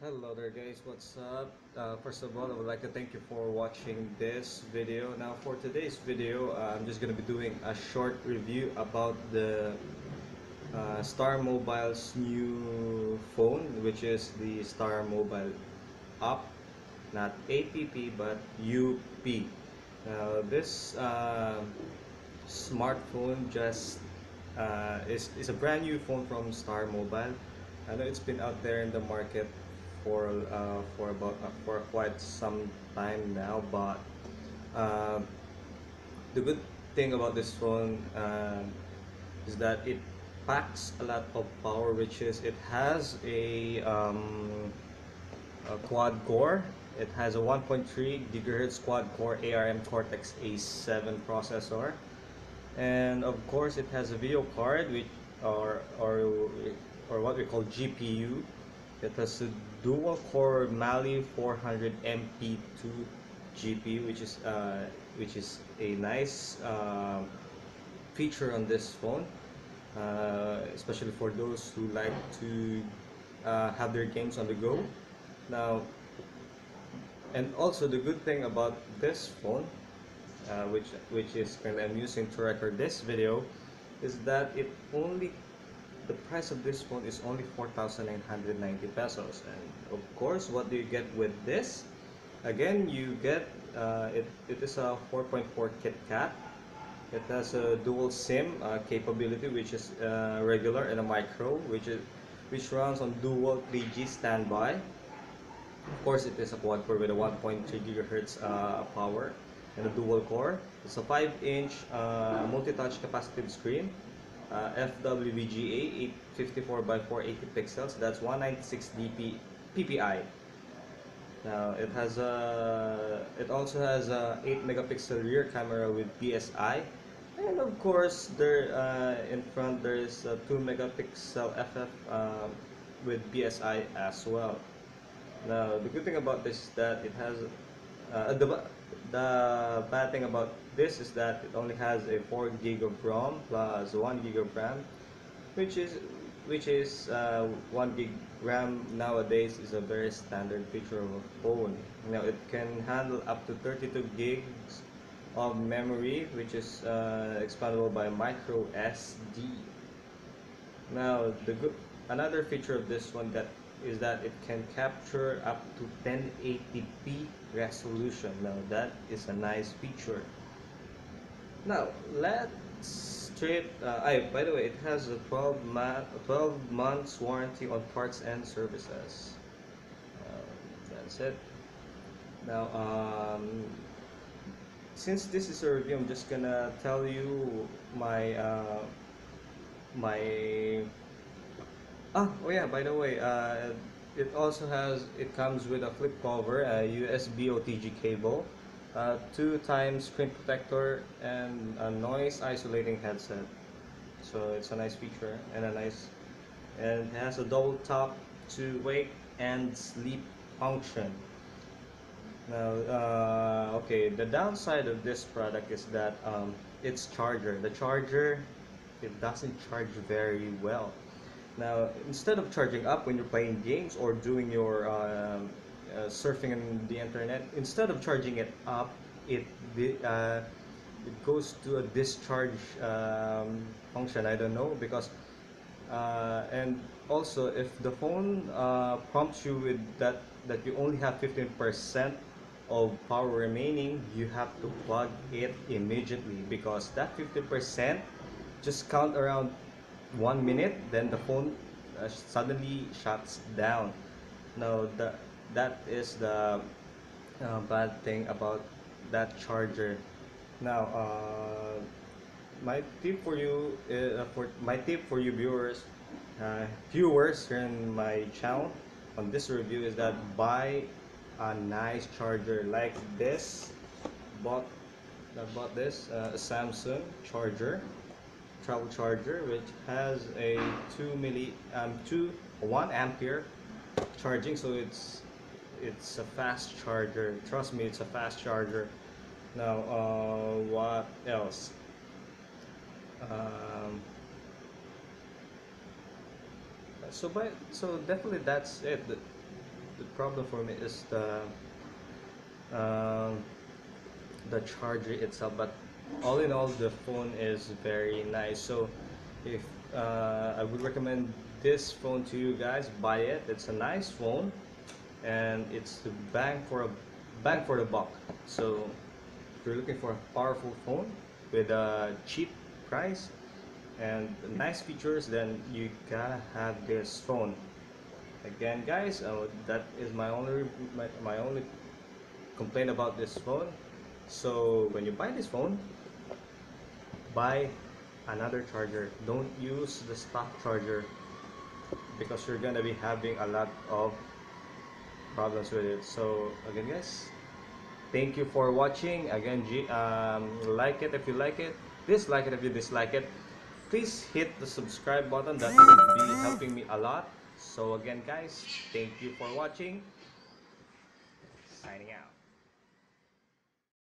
Hello there guys, what's up? First of all, I would like to thank you for watching this video. Now for today's video, I'm just going to be doing a short review about the Star Mobile's new phone, which is the Star Mobile Up, not APP but UP. Now this smartphone is a brand new phone from Star Mobile. I know it's been out there in the market for quite some time now, but uh, the good thing about this phone is that it packs a lot of power, which is it has a quad core. It has a 1.3 gigahertz quad core ARM Cortex A7 processor, and of course it has a video card which or or or what we call GPU. It has a dual core Mali 400 MP2 GPU, which is a nice feature on this phone, especially for those who like to have their games on the go. Now, and also the good thing about this phone, which is currently I'm using to record this video, is that the price of this phone is only 4,990 pesos. And of course, what do you get with this? Again, you get it is a 4.4 KitKat. It has a dual SIM capability, which is regular and a micro, which runs on dual 3G standby. Of course, it is a quad core with a 1.3 gigahertz power and a dual core. It's a 5-inch multi-touch capacitive screen, FWVGA 854 by 480 pixels. That's 196 ppi. Now it also has a 8 megapixel rear camera with PSI, and of course there in front there is a 2 megapixel FF with PSI as well. Now, the good thing about this is that it has the bad thing about this is that it only has a 4 gig of ROM plus 1 gig of RAM, which is 1 gig RAM nowadays is a very standard feature of a phone. Now, it can handle up to 32 gigs of memory, which is expandable by micro SD. Now, another feature of this one that is that it can capture up to 1080p resolution. Now, that is a nice feature. Now, let's straight. By the way, it has a 12 months warranty on parts and services. That's it. Now, since this is a review, I'm just gonna tell you my oh yeah, by the way, it comes with a flip cover, a USB OTG cable, 2 times screen protector, and a noise isolating headset. So it's a nice feature and it has a double tap to wake and sleep function. Now, okay, the downside of this product is that its charger. The charger, it doesn't charge very well. Now, instead of charging up when you're playing games or doing your surfing on the internet, instead of charging it up, it it goes to a discharge function. I don't know because and also if the phone prompts you with that you only have 15% of power remaining, you have to plug it immediately because that 50% just count around 1 minute, then the phone suddenly shuts down. Now that is the bad thing about that charger. Now, my tip for you viewers here in my channel on this review is that buy a nice charger like this. Bought I bought this Samsung charger, travel charger, which has a 1 ampere charging, so it's a fast charger. Trust me, it's a fast charger. Now, what else? Um, so definitely that's it. problem for me is um, the charger itself, but all in all the phone is very nice. So if I would recommend this phone to you guys, buy it. It's a nice phone and it's the bang for the buck. So if you're looking for a powerful phone with a cheap price and nice features, then you gotta have this phone. Again guys, that is my only complaint about this phone. So when you buy this phone, buy another charger. Don't use the stock charger because you're gonna be having a lot of problems with it. So again guys, thank you for watching. Again, like it if you like it, dislike it if you dislike it. Please hit the subscribe button, that would be helping me a lot. So again guys, thank you for watching. Signing out.